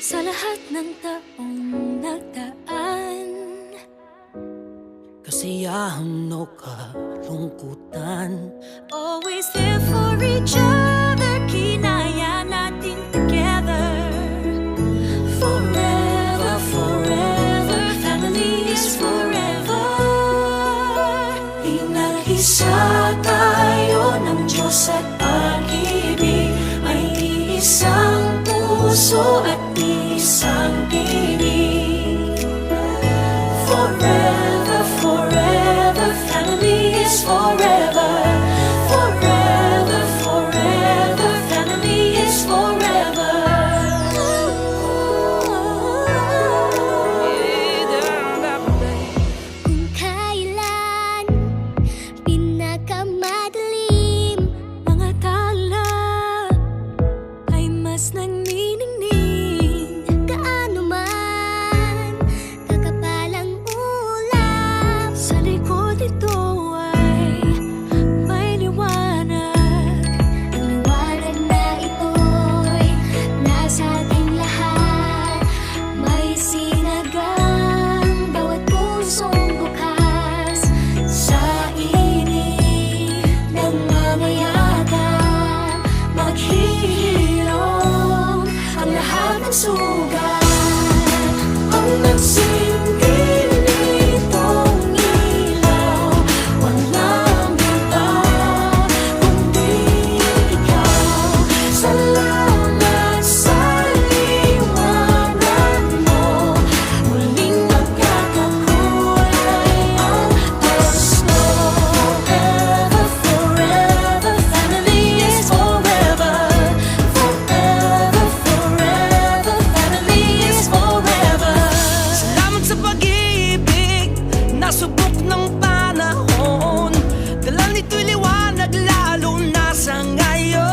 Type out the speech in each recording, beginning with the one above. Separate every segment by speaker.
Speaker 1: Sa lahat ng taong nagdaan,
Speaker 2: kasiyahan o kalungkutan,
Speaker 1: always there for each other, kinaya natin together. Forever, forever, family is forever. Pinag-isa tayo ng Diyos at pag-ibig, may isang puso at isang tinig. Forever, forever, family is forever. Forever, forever, family is forever. Kung kailan pinakamadilim, mga tala ay mas nagniningning. Gaano man kakapalang ulap, sa likod ito ay may liwanag. Ang liwanag na ito'y nasa ating lahat, may sinagang bawat pusong bukas. Sa init ng mga yakan, maghihilom ang lahat ng sugat. Ang nagsinggil nitong ilaw, walang iba kundi ikaw. Salamat sa liwanag mo, muling magkakakulay ang gusto. Forever, forever, family is forever. Forever, forever, family is forever.
Speaker 2: salamat sa pag-ibig, nasubok ng panahon. Dala nito'y liwanag lalo na sa ngayon.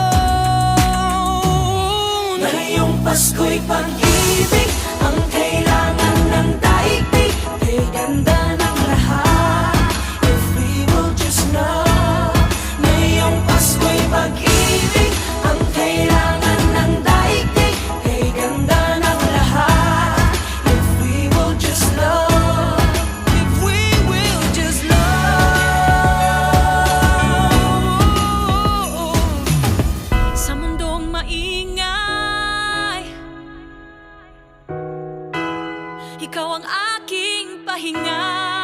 Speaker 1: Ngayong Pasko'y pag-ibig ang kailangan ng daigdig. Kay ganda ng lahat, if we will just know. Ngayong Pasko'y pag-ibig ang kailangan ng daigdig. Kay ganda ng lahat, if we will just love.
Speaker 2: If we will just love.
Speaker 1: Sa mundong maingay, ikaw ang aking pahinga.